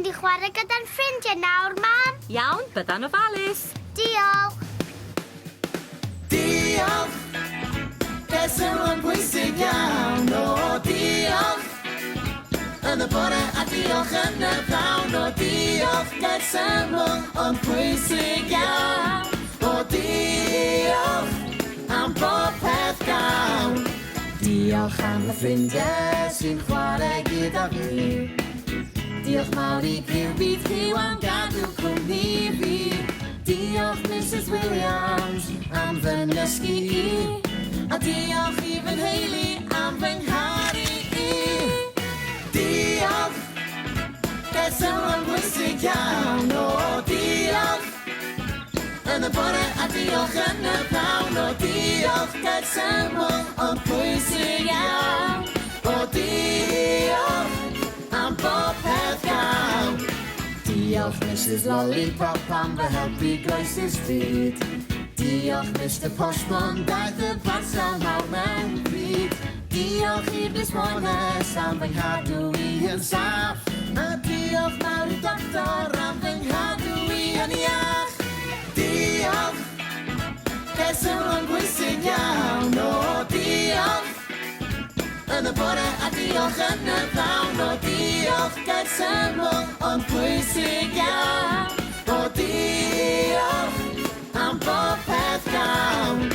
mynd i chwarae gyda'n ffrindiau nawr, Mam. Iawn, bydda'n ofalus. Diolch. Diolch, sylw'n bwysig iawn. O, diolch, yn y bore a diolch yn y pnawn. O, diolch, sylw'n bwysig iawn. O, diolch, am bob peth gawn. Diolch am y ffrindiau sy'n chwarae gyda fi. Diolch mawr I Gyw bydd Cyw am gadw cwmni fi. Diolch Mrs Williams am fy nysgu I. A diolch I fy nheulu am fy ngharu I. Diolch, sylw'n bwysig iawn. O, diolch, yn y bore a diolch yn y pnawn. O, diolch, sylw'n bwysig iawn. O, diolch, am bob peth gawn. Diolch Mrs Lollipop am fy helpu groes y stryd. Diolch Mr Postman daeth y parsel mawr mewn pryd. Diolch i'r Bismones am fy nghadw I yn saff. A diolch mawr I doctor am fy nghadw I yn iach. Diolch, sylw'n bwysig iawn. O, diolch, yn y bore a diolch yn y pnawn. O, diolch, sylw'n bwysig iawn. O, diolch, am bob peth gawn.